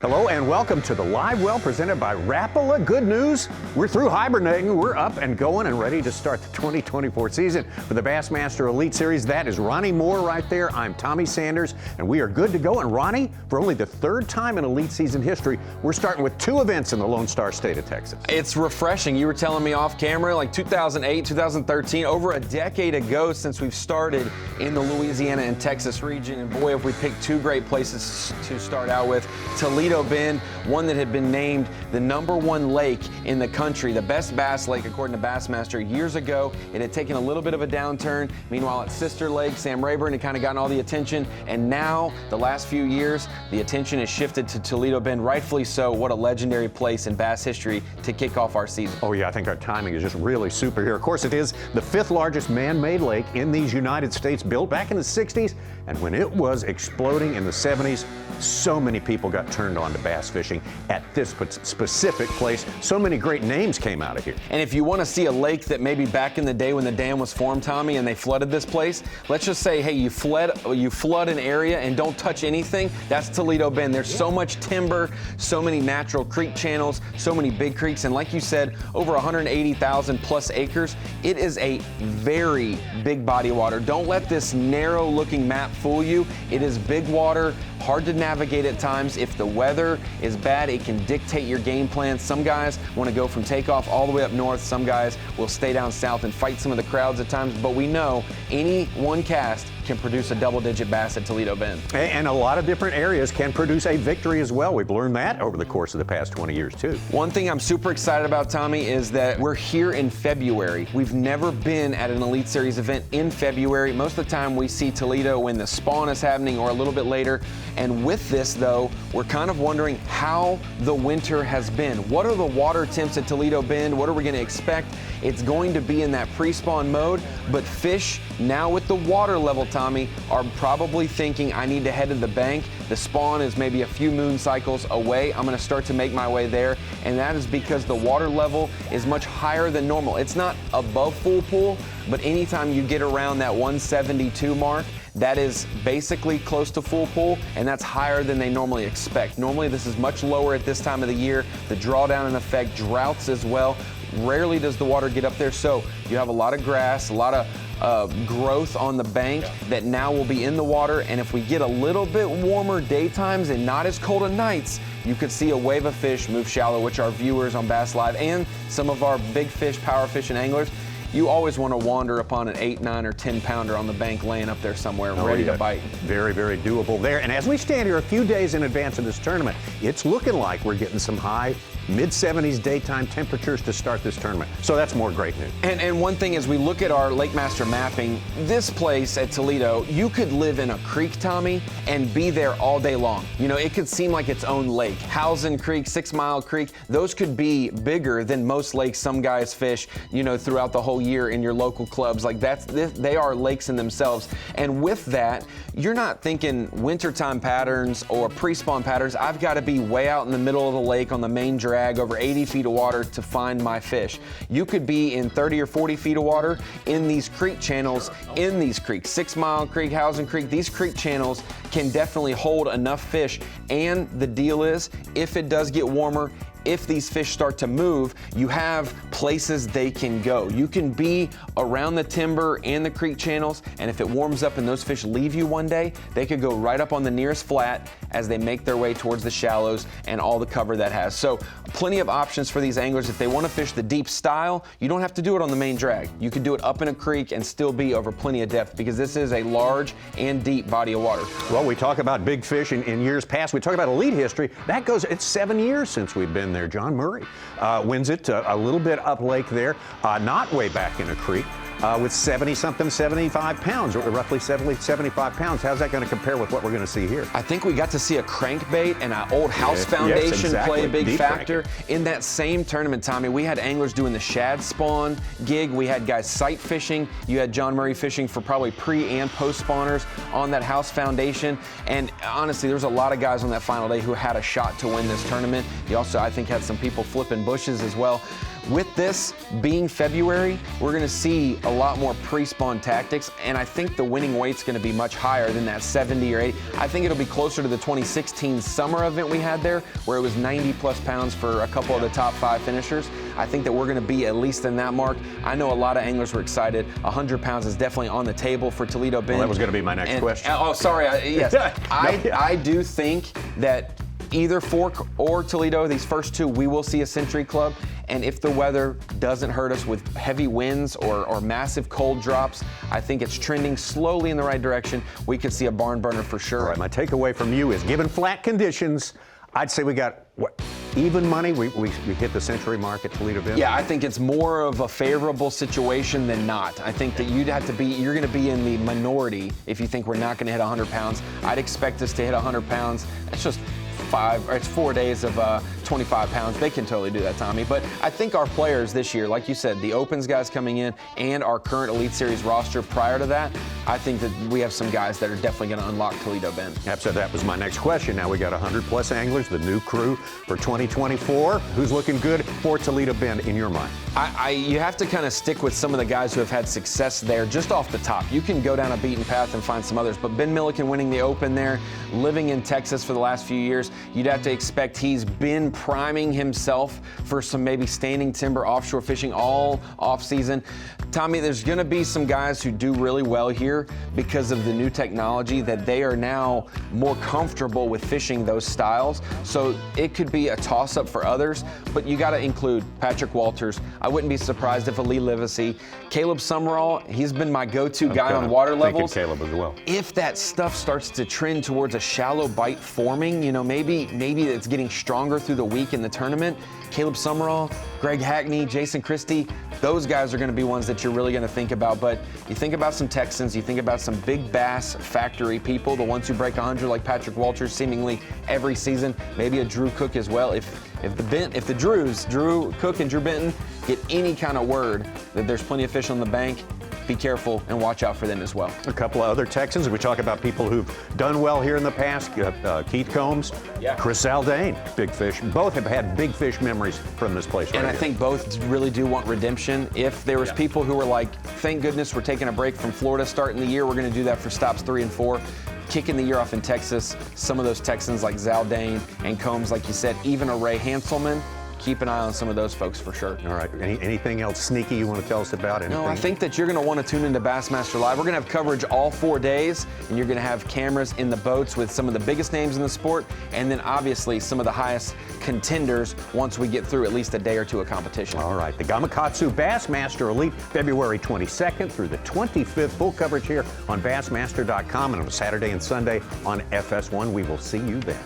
Hello and welcome to the Live Well presented by Rapala. Good news, we're through hibernating. We're up and going and ready to start the 2024 season for the Bassmaster Elite Series. That is Ronnie Moore right there. I'm Tommy Sanders, and we are good to go. And Ronnie, for only the third time in Elite season history, we're starting with 2 events in the Lone Star State of Texas. It's refreshing. You were telling me off camera, like 2008, 2013, over a decade ago since we've started in the Louisiana and Texas region. And boy, if we picked 2 great places to start out with. Toledo Bend, one that had been named the #1 lake in the country, the best bass lake according to Bassmaster years ago. It had taken a little bit of a downturn. Meanwhile, its sister lake, Sam Rayburn, had kind of gotten all the attention. And now, the last few years, the attention has shifted to Toledo Bend, rightfully so. What a legendary place in bass history to kick off our season. Oh yeah, I think our timing is just really super here. Of course, it is the 5th largest man-made lake in these United States, built back in the 60s. And when it was exploding in the 70s, so many people got turned on to bass fishing at this specific place. So many great names came out of here. And if you want to see a lake that maybe back in the day when the dam was formed, Tommy, and they flooded this place, let's just say, hey, you flood an area and don't touch anything, that's Toledo Bend. There's so much timber, so many natural creek channels, so many big creeks, and like you said, over 180,000 plus acres. It is a very big body of water. Don't let this narrow looking map fool you. It is big water, hard to navigate at times. If the weather is bad, it can dictate your game plan. Some guys want to go from takeoff all the way up north. Some guys will stay down south and fight some of the crowds at times. But we know any one cast can produce a double-digit bass at Toledo Bend. And a lot of different areas can produce a victory as well. We've learned that over the course of the past 20 years, too. One thing I'm super excited about, Tommy, is that we're here in February. We've never been at an Elite Series event in February. Most of the time we see Toledo when the spawn is happening or a little bit later. And with this, though, we're kind of wondering how the winter has been. What are the water temps at Toledo Bend? What are we going to expect? It's going to be in that pre-spawn mode, but fish now with the water level, Tommy, are probably thinking, I need to head to the bank. The spawn is maybe a few moon cycles away. I'm going to start to make my way there, and that is because the water level is much higher than normal. It's not above full pool, but anytime you get around that 172 mark, that is basically close to full pool, and that's higher than they normally expect. Normally this is much lower at this time of the year. The drawdown in effect, droughts as well. Rarely does the water get up there, so you have a lot of grass, a lot of growth on the bank that now will be in the water. And if we get a little bit warmer daytimes and not as cold at nights, you could see a wave of fish move shallow, which our viewers on Bass Live and some of our big fish, power fishing anglers, you always want to wander upon an 8, 9, or 10 pounder on the bank laying up there somewhere ready to bite. Very, very doable there. And as we stand here a few days in advance of this tournament, it's looking like we're getting some high mid-70s daytime temperatures to start this tournament. So that's more great news. And one thing, as we look at our Lake Master mapping, this place at Toledo, you could live in a creek, Tommy, and be there all day long. You know, it could seem like its own lake. Housen Creek, 6 Mile Creek, those could be bigger than most lakes some guys fish, you know, throughout the whole year in your local clubs. Like they are lakes in themselves. And with that, you're not thinking wintertime patterns or pre-spawn patterns. I've got to be way out in the middle of the lake on the main drag, over 80 feet of water to find my fish. You could be in 30 or 40 feet of water in these creek channels, in these creeks. 6 Mile Creek, Housen Creek, these creek channels can definitely hold enough fish. And the deal is, if it does get warmer, if these fish start to move, you have places they can go. You can be around the timber and the creek channels, and if it warms up and those fish leave you one day, they could go right up on the nearest flat as they make their way towards the shallows and all the cover that has. So plenty of options for these anglers. If they want to fish the deep style, you don't have to do it on the main drag. You can do it up in a creek and still be over plenty of depth, because this is a large and deep body of water. Well, we talk about big fish in years past. We talk about Elite history. That goes, it's 7 years since we've been there. John Murray wins it a little bit up lake there, not way back in a creek. with 70-something, 75 pounds, or roughly 75 pounds. How's that going to compare with what we're going to see here? I think we got to see a crankbait and an old house foundation play a big factor in that same tournament, Tommy. We had anglers doing the shad spawn gig. We had guys sight fishing. You had John Murray fishing for probably pre and post spawners on that house foundation. And honestly, there was a lot of guys on that final day who had a shot to win this tournament. You also, I think think had some people flipping bushes as well. With this being February, we're going to see a lot more pre-spawn tactics, and I think the winning weight's going to be much higher than that 70 or 80. I think it'll be closer to the 2016 summer event we had there, where it was 90+ pounds for a couple of the top 5 finishers. I think that we're going to be at least in that mark. I know a lot of anglers were excited. 100 pounds is definitely on the table for Toledo Bend. Well, that was going to be my next question. Oh, sorry. Yes. I do think that either Fork or Toledo, these first two, we will see a Century Club. And if the weather doesn't hurt us with heavy winds or massive cold drops, I think it's trending slowly in the right direction. We could see a barn burner for sure. All right, my takeaway from you is, given flat conditions, I'd say we got, what, even money? We hit the century mark at Toledo Bend? Yeah, I think it's more of a favorable situation than not. I think that you're going to be in the minority if you think we're not going to hit 100 pounds. I'd expect us to hit 100 pounds. It's just 4 days of 25 pounds. They can totally do that, Tommy. But I think our players this year, like you said, the Opens guys coming in and our current Elite Series roster prior to that, I think that we have some guys that are definitely going to unlock Toledo Bend. Absolutely. That was my next question. Now we got 100+ anglers, the new crew for 2024. Who's looking good for Toledo Bend in your mind? You have to kind of stick with some of the guys who have had success there just off the top. You can go down a beaten path and find some others, but Ben Milliken winning the Open there, living in Texas for the last few years, you'd have to expect he's been priming himself for some maybe standing timber offshore fishing all off season. Tommy, there's going to be some guys who do really well here because of the new technology that they are now more comfortable with fishing those styles. So it could be a toss-up for others, but you got to include Patrick Walters. I wouldn't be surprised if Lee Livesey, Caleb Summerall, he's been my go-to guy on water levels. Caleb as well. If that stuff starts to trend towards a shallow bite forming, you know, maybe it's getting stronger through the week in the tournament. Caleb Summerall, Greg Hackney, Jason Christie, those guys are going to be ones that you're really going to think about. But you think about some Texans, you think about some big bass factory people, the ones who break 100 like Patrick Walters seemingly every season, maybe a Drew Cook as well. If the Drews, Drew Cook and Drew Benton, get any kind of word that there's plenty of fish on the bank, be careful and watch out for them as well. A couple of other Texans. We talk about people who've done well here in the past. Keith Combs, Chris Zaldain, big fish. Both have had big fish memories from this place. And I think both really do want redemption. If there was people who were like, thank goodness we're taking a break from Florida starting the year, we're going to do that for stops 3 and 4. Kicking the year off in Texas, some of those Texans like Zaldain and Combs, like you said, even a Ray Hanselman, keep an eye on some of those folks for sure. All right. Anything else sneaky you want to tell us about? Anything? No, I think that you're going to want to tune into Bassmaster Live. We're going to have coverage all 4 days, and you're going to have cameras in the boats with some of the biggest names in the sport, and then obviously some of the highest contenders once we get through at least a day or two of competition. All right. The Gamakatsu Bassmaster Elite, February 22nd through the 25th. Full coverage here on Bassmaster.com and on Saturday and Sunday on FS1. We will see you then.